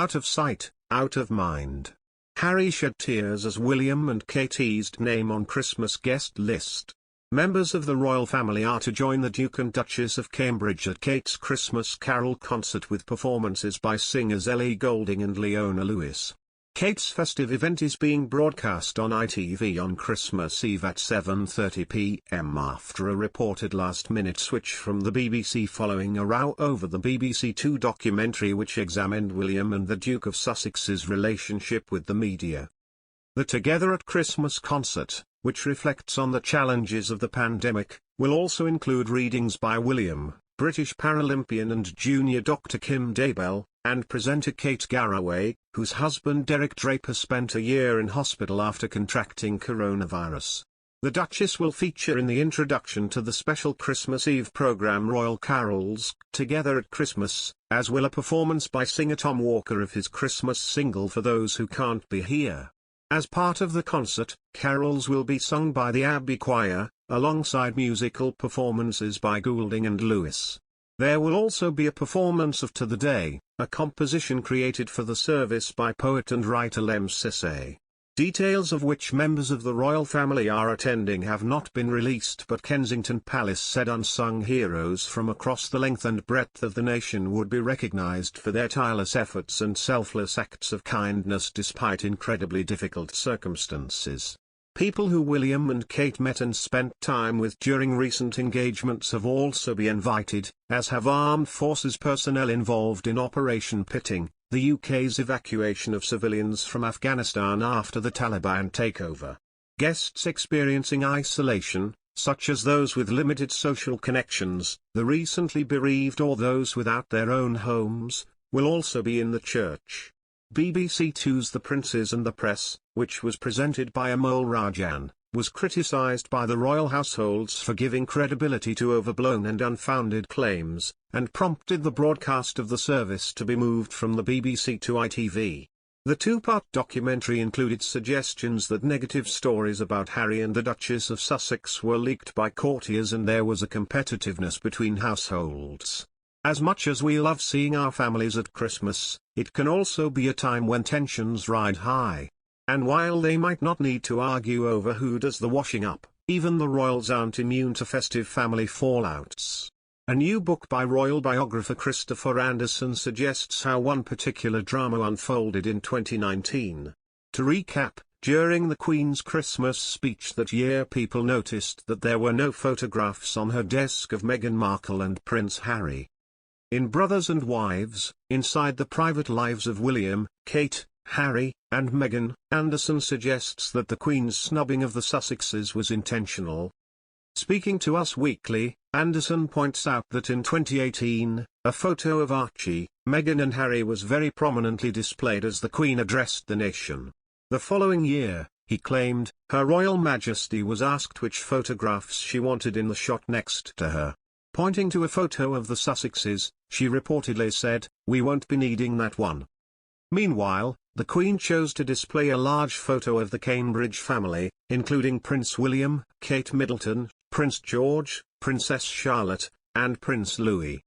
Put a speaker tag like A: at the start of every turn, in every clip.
A: Out of sight, out of mind. Harry shed tears as William and Kate eased name on Christmas guest list. Members of the royal family are to join the Duke and Duchess of Cambridge at Kate's Christmas Carol concert with performances by singers Ellie Goulding and Leona Lewis. Kate's festive event is being broadcast on ITV on Christmas Eve at 7:30 p.m. after a reported last-minute switch from the BBC following a row over the BBC Two documentary which examined William and the Duke of Sussex's relationship with the media. The Together at Christmas concert, which reflects on the challenges of the pandemic, will also include readings by William, British Paralympian and junior Dr. Kim Daybell, and presenter Kate Garraway, whose husband Derek Draper spent a year in hospital after contracting coronavirus. The Duchess will feature in the introduction to the special Christmas Eve programme Royal Carols, Together at Christmas, as will a performance by singer Tom Walker of his Christmas single For Those Who Can't Be Here. As part of the concert, carols will be sung by the Abbey Choir, alongside musical performances by Goulding and Lewis. There will also be a performance of To the Day, a composition created for the service by poet and writer Lem Sissay. Details of which members of the royal family are attending have not been released, but Kensington Palace said unsung heroes from across the length and breadth of the nation would be recognised for their tireless efforts and selfless acts of kindness despite incredibly difficult circumstances. People who William and Kate met and spent time with during recent engagements have also been invited, as have armed forces personnel involved in Operation Pitting, the UK's evacuation of civilians from Afghanistan after the Taliban takeover. Guests experiencing isolation, such as those with limited social connections, the recently bereaved or those without their own homes, will also be in the church. BBC Two's The Princes and the Press, which was presented by Amol Rajan, was criticised by the royal households for giving credibility to overblown and unfounded claims, and prompted the broadcast of the service to be moved from the BBC to ITV. The two-part documentary included suggestions that negative stories about Harry and the Duchess of Sussex were leaked by courtiers and there was a competitiveness between households. As much as we love seeing our families at Christmas, it can also be a time when tensions ride high. And while they might not need to argue over who does the washing up, even the royals aren't immune to festive family fallouts. A new book by royal biographer Christopher Anderson suggests how one particular drama unfolded in 2019. To recap, during the Queen's Christmas speech that year, people noticed that there were no photographs on her desk of Meghan Markle and Prince Harry. In Brothers and Wives, Inside the Private Lives of William, Kate, Harry, and Meghan, Anderson suggests that the Queen's snubbing of the Sussexes was intentional. Speaking to Us Weekly, Anderson points out that in 2018, a photo of Archie, Meghan and Harry was very prominently displayed as the Queen addressed the nation. The following year, he claimed, Her Royal Majesty was asked which photographs she wanted in the shot next to her. Pointing to a photo of the Sussexes, she reportedly said, "We won't be needing that one." Meanwhile, the Queen chose to display a large photo of the Cambridge family, including Prince William, Kate Middleton, Prince George, Princess Charlotte, and Prince Louis.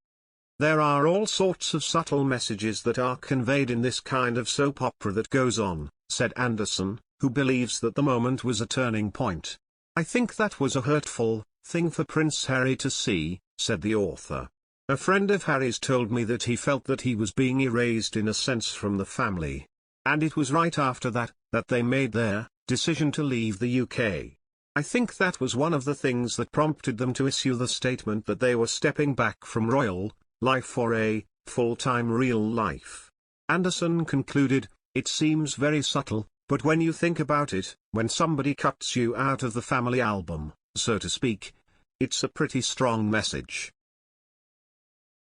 A: There are all sorts of subtle messages that are conveyed in this kind of soap opera that goes on, said Anderson, who believes that the moment was a turning point. "I think that was a hurtful thing for Prince Harry to see," said the author. "A friend of Harry's told me that he felt that he was being erased in a sense from the family. And it was right after that they made their decision to leave the UK. I think that was one of the things that prompted them to issue the statement that they were stepping back from royal life for a full-time real life." Anderson concluded, "It seems very subtle, but when you think about it, when somebody cuts you out of the family album, so to speak, it's a pretty strong message."